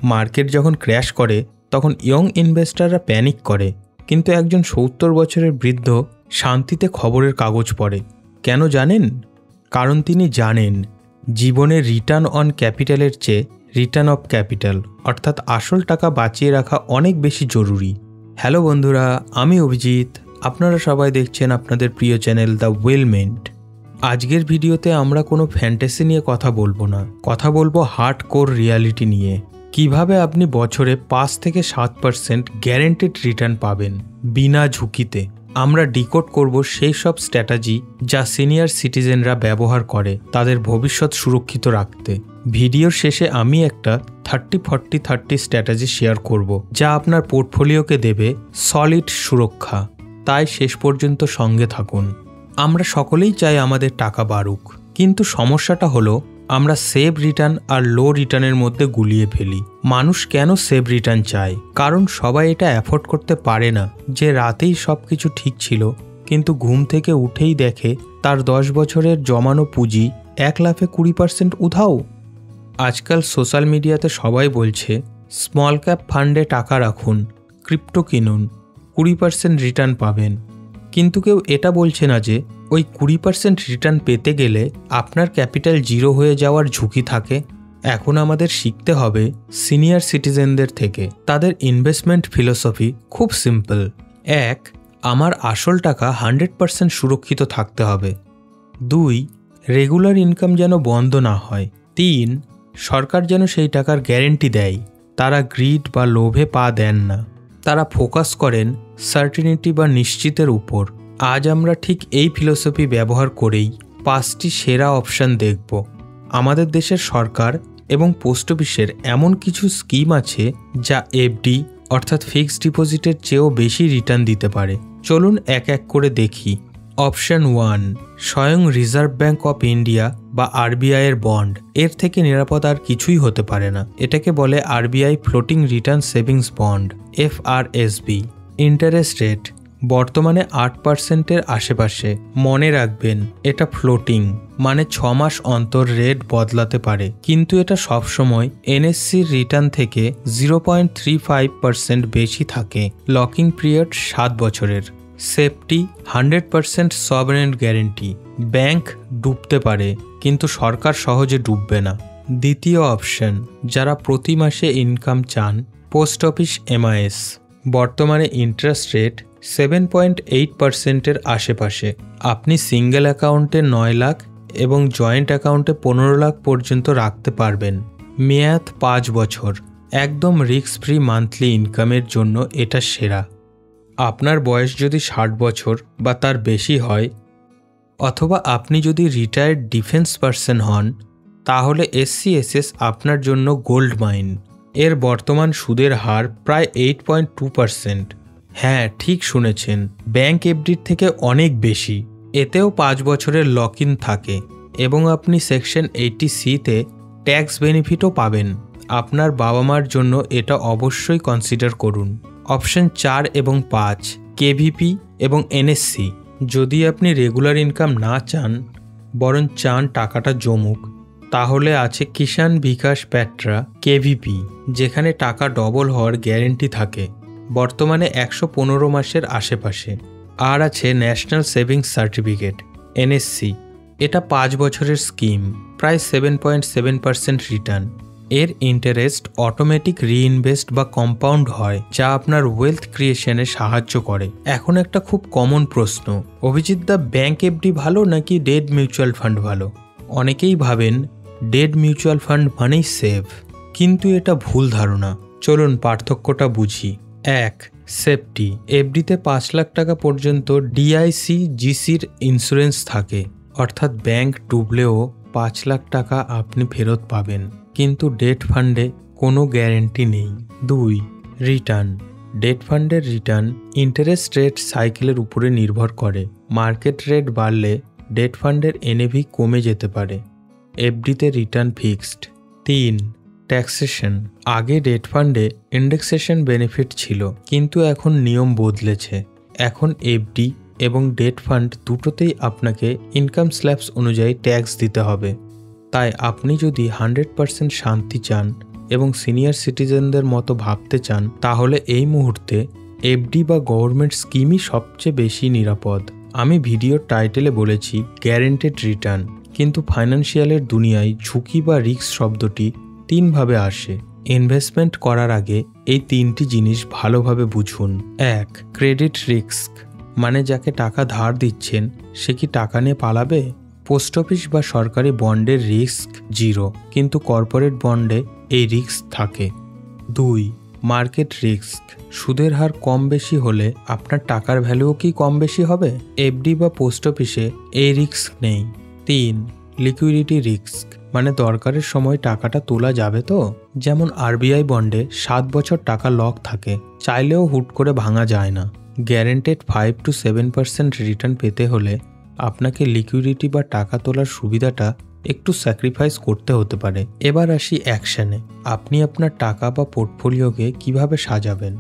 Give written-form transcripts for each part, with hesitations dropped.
Market যখন crash করে তখন ইয়ং ইনভেস্টররা প্যানিক করে, কিন্তু একজন 70 বছরের বৃদ্ধ শান্তিতে খবরের কাগজ পড়ে। কেন জানেন? কারণ তিনি জানেন জীবনে রিটার্ন অন ক্যাপিটালের চেয়ে রিটার্ন অফ ক্যাপিটাল অর্থাৎ আসল টাকা বাঁচিয়ে রাখা অনেক বেশি জরুরি। হ্যালো বন্ধুরা, আমি অভিজিৎ। আপনারা সবাই দেখছেন আপনাদের প্রিয় চ্যানেল দ্য ওয়েলমেন্ট। আজকের ভিডিওতে আমরা কোনো ফ্যান্টাসি নিয়ে কথা বলবো না, কথা বলবো হার্ডকোর রিয়ালিটি নিয়ে। কিভাবে আপনি বছরে 5 থেকে 7% গ্যারেন্টেড রিটার্ন পাবেন বিনা ঝুঁকিতে। আমরা ডিকোড করব সেই সব স্ট্র্যাটেজি যা সিনিয়র সিটিজেনরা ব্যবহার করে তাদের ভবিষ্যৎ সুরক্ষিত রাখতে। ভিডিওর শেষে আমি একটা 30-40-30 স্ট্র্যাটেজি শেয়ার করব যা আপনার পোর্টফোলিওকে দেবে সলিড সুরক্ষা। তাই শেষ পর্যন্ত সঙ্গে থাকুন। আমরা সকলেই চাই আমাদের টাকা বাড়ুক, কিন্তু সমস্যাটা হলো আমরা সেভ রিটার্ন আর লো রিটার্নের মধ্যে গুলিয়ে ফেলি। মানুষ কেন সেভ রিটার্ন চায়? কারণ সবাই এটা অ্যাফোর্ড করতে পারে না যে রাতেই সব কিছু ঠিক ছিল, কিন্তু ঘুম থেকে উঠেই দেখে তার 10 বছরের জমানো পুঁজি 1 লাফে 20% উধাও। আজকাল সোশ্যাল মিডিয়াতে সবাই বলছে স্মল ক্যাপ ফান্ডে টাকা রাখুন, ক্রিপ্টো কিনুন, 20% রিটার্ন পাবেন। কিন্তু কেউ এটা বলছে না যে ওই 20% রিটার্ন পেতে গেলে আপনার ক্যাপিটাল জিরো হয়ে যাওয়ার ঝুঁকি থাকে। এখন আমাদের শিখতে হবে সিনিয়র সিটিজেনদের থেকে। তাদের ইনভেস্টমেন্ট ফিলোসফি খুব সিম্পল। 1. আমার আসল টাকা 100% সুরক্ষিত থাকতে হবে। 2. রেগুলার ইনকাম যেন বন্ধ না হয়। 3. সরকার যেন সেই টাকার গ্যারেন্টি দেয়। তারা গ্রিড বা লোভে পা দেন না, তারা ফোকাস করেন সার্টিনিটি বা নিশ্চিতের উপর। আজ আমরা ঠিক এই ফিলোসফি ব্যবহার করেই 5টি সেরা অপশান দেখব। আমাদের দেশের সরকার এবং পোস্ট অফিসের এমন কিছু স্কিম আছে যা এফডি অর্থাৎ ফিক্সড ডিপোজিটের চেয়েও বেশি রিটার্ন দিতে পারে। চলুন এক এক করে দেখি। অপশান 1, স্বয়ং রিজার্ভ ব্যাঙ্ক অফ ইন্ডিয়া বা আরবিআইয়ের বন্ড। এর থেকে নিরাপদ আর কিছুই হতে পারে না। এটাকে বলে RBI floating return savings bond, FRSB। Interest rate বর্তমানে 8%-এর আশেপাশে। মনে রাখবেন এটা ফ্লোটিং, মানে 6 মাস অন্তর রেট বদলাতে পারে, কিন্তু এটা সবসময় এনএসসির রিটার্ন থেকে 0.35% বেশি থাকে। লকিং পিরিয়ড 7 বছরের। Safety 100% sovereign guarantee. ব্যাংক ডুবতে পারে, কিন্তু সরকার সহজে ডুববে না। দ্বিতীয় অপশন, যারা প্রতি মাসে ইনকাম চান, পোস্ট অফিস MIS। বর্তমানে ইন্টারেস্ট রেট 7.8%-এর আশেপাশে। আপনি সিঙ্গেল অ্যাকাউন্টে 9 লাখ এবং জয়েন্ট অ্যাকাউন্টে 15 লাখ পর্যন্ত রাখতে পারবেন। মেয়াদ 5 বছর। একদম রিস্ক ফ্রি মান্থলি ইনকামের জন্য এটা সেরা। আপনার বয়স যদি 60 বছর বা তার বেশি হয়, অথবা আপনি যদি রিটায়ার্ড ডিফেন্স পার্সন হন, তাহলে SCSS আপনার জন্য গোল্ড মাইন। এর বর্তমান সুদের হার প্রায় 8.2%। হ্যাঁ, ঠিক শুনেছেন, ব্যাংক এফডির থেকে অনেক বেশি। এতেও 5 বছরের লক ইন থাকে এবং আপনি সেকশন 80C-তে ট্যাক্স বেনিফিটও পাবেন। আপনার বাবা মার জন্য এটা অবশ্যই কনসিডার করুন। অপশন 4 এবং 5, KVP এবং NSC। যদি আপনি রেগুলার ইনকাম না চান, বরং চান টাকাটা জমুক, তাহলে আছে কিষাণ বিকাশ প্যাট্রা KVP, যেখানে টাকা ডবল হওয়ার গ্যারেন্টি থাকে। বর্তমানে 115 মাসের আশেপাশে। আর আছে ন্যাশনাল সেভিংস সার্টিফিকেট NSC। এটা 5 বছরের স্কিম, প্রায় 7.7% রিটার্ন। এর ইন্টারেস্ট অটোমেটিক রিইনভেস্ট বা কম্পাউন্ড হয়, যা আপনার ওয়েলথ ক্রিয়েশনে সাহায্য করে। এখন একটা খুব কমন প্রশ্ন, অভিজিৎ দা, ব্যাংক এফডি ভালো নাকি ডেড মিউচুয়াল ফান্ড ভালো? অনেকেই ভাবেন ডেড মিউচুয়াল ফান্ড মানেই সেভ, কিন্তু এটা ভুল ধারণা। চলুন পার্থক্যটা বুঝি। 1. সেফটি। এফডিতে 5 লাখ টাকা পর্যন্ত DICGCর ইন্স্যুরেন্স থাকে, অর্থাৎ ব্যাংক ডুবলেও 5 লাখ টাকা আপনি ফেরত পাবেন, কিন্তু ডেট ফান্ডে কোনো গ্যারেন্টি নেই। 2. রিটার্ন। ডেট ফান্ডের রিটার্ন ইন্টারেস্ট রেট সাইকেলের উপরে নির্ভর করে। মার্কেট রেট বাড়লে ডেট ফান্ডের NAV কমে যেতে পারে। এফডিতে রিটার্ন ফিক্সড। 3. ট্যাক্সেশন। আগে ডেট ফান্ডে ইন্ডেক্সেশন বেনিফিট ছিল, কিন্তু এখন নিয়ম বদলেছে। এখন এফডি এবং ডেট ফান্ড দুটোতেই আপনাকে ইনকাম স্ল্যাবস অনুযায়ী ট্যাক্স দিতে হবে। তাই আপনি যদি 100% শান্তি চান, এবং সিনিয়র সিটিজেনদের মতো ভাবতে চান তাহলে এই মুহূর্তে এফডি বা গভর্নমেন্ট স্কিমই সবচেয়ে বেশি নিরাপদ। আমি ভিডিওর টাইটেলে বলেছি গ্যারেন্টেড রিটার্ন, কিন্তু ফাইন্যান্সিয়ালের দুনিয়ায় ঝুঁকি বা রিস্ক শব্দটি তিনভাবে আসে। ইনভেস্টমেন্ট করার আগে এই তিনটি জিনিস ভালোভাবে বুঝুন। 1. ক্রেডিট রিস্ক, মানে যাকে টাকা ধার দিচ্ছেন সে কি টাকা নিয়ে পালাবে? পোস্ট অফিস বা সরকারি বন্ডের রিস্ক 0, কিন্তু কর্পোরেট বন্ডে এই রিস্ক থাকে। 2. মার্কেট রিস্ক, সুদের হার কম বেশি হলে আপনার টাকার ভ্যালুও কি কম বেশি হবে? এফডি বা পোস্ট অফিসে এই রিস্ক নেই। 3. লিকুইডিটি রিস্ক, মানে দরকারের সময় টাকাটা তোলা যাবে তো? যেমন আরবিআই বন্ডে 7 বছর টাকা লক থাকে, চাইলেও হুট করে ভাঙা যায় না। গ্যারেন্টেড 5 to 7% রিটার্ন পেতে হলে আপনাকে লিকুইডিটি বা টাকা তোলার সুবিধাটা একটু স্যাক্রিফাইস করতে হতে পারে। এবার আসি অ্যাকশনে। আপনি আপনার টাকা বা পোর্টফোলিওকে কিভাবে সাজাবেন?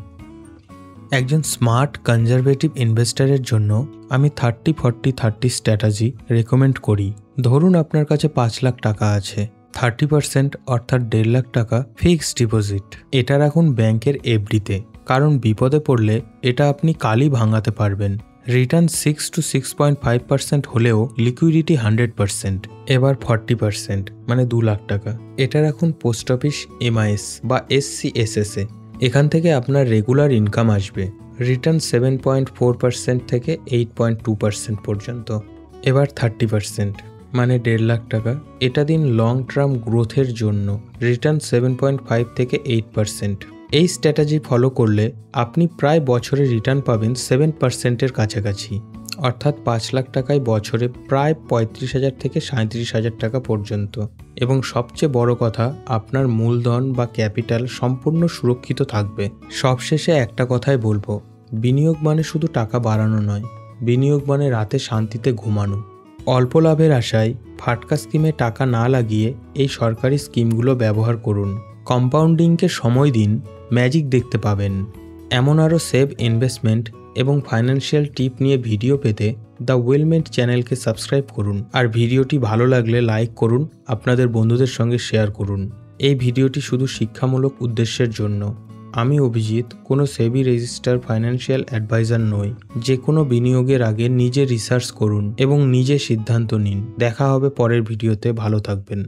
একজন স্মার্ট কনজারভেটিভ ইনভেস্টরের জন্য আমি 30-40-30 স্ট্র্যাটেজি রেকমেন্ড করি। ধরুন আপনার কাছে 5 লাখ টাকা আছে, 30% অর্থাৎ 1.5 লাখ টাকা ফিক্সড ডিপোজিট। এটা রাখুন ব্যাংকের এফডিতে, কারণ বিপদে পড়লে এটা আপনি কালই ভাঙাতে পারবেন। রিটার্ন 6 to 6.5% হলেও লিকুইডিটি 100%। এবার 40% মানে 2 লাখ টাকা, এটা রাখুন পোস্ট অফিস, এমআইএস বা এসসিএসএসে। এখান থেকে আপনার রেগুলার ইনকাম আসবে। রিটার্ন 7.4% থেকে 8.2% পর্যন্ত। এবার 30% মানে 1.5 লাখ টাকা, এটা দিন লং টার্ম গ্রোথের জন্য। রিটার্ন 7.5 থেকে 8%। এই স্ট্র্যাটেজি ফলো করলে আপনি প্রায় বছরে রিটার্ন পাবেন 7%-এর কাছাকাছি, অর্থাৎ 5 লাখ টাকায় বছরে প্রায় 35,000 থেকে 37,000 টাকা পর্যন্ত। এবং সবচেয়ে বড় কথা, আপনার মূলধন বা ক্যাপিটাল সম্পূর্ণ সুরক্ষিত থাকবে। সবশেষে একটা কথাই বলবো, বিনিয়োগ মানে শুধু টাকা বাড়ানো নয়, বিনিয়োগ মানে রাতে শান্তিতে ঘুমানো। অল্প লাভের আশায় ফাটকা স্কিমে টাকা না লাগিয়ে এই সরকারি স্কিমগুলো ব্যবহার করুন। কম্পাউন্ডিংকে সময় দিন, ম্যাজিক দেখতে পাবেন। এমন আরও সেভ, ইনভেস্টমেন্ট এবং ফাইন্যান্সিয়াল টিপ নিয়ে ভিডিও পেতে দ্য ওয়েলমেন্ট চ্যানেলকে সাবস্ক্রাইব করুন। আর ভিডিওটি ভালো লাগলে লাইক করুন, আপনাদের বন্ধুদের সঙ্গে শেয়ার করুন। এই ভিডিওটি শুধু শিক্ষামূলক উদ্দেশ্যের জন্য। আমি অভিজিৎ, কোনো সেবি রেজিস্টার ফাইন্যান্সিয়াল অ্যাডভাইজার নই। যে কোনো বিনিয়োগের আগে নিজে রিসার্চ করুন এবং নিজে সিদ্ধান্ত নিন। দেখা হবে পরের ভিডিওতে। ভালো থাকবেন।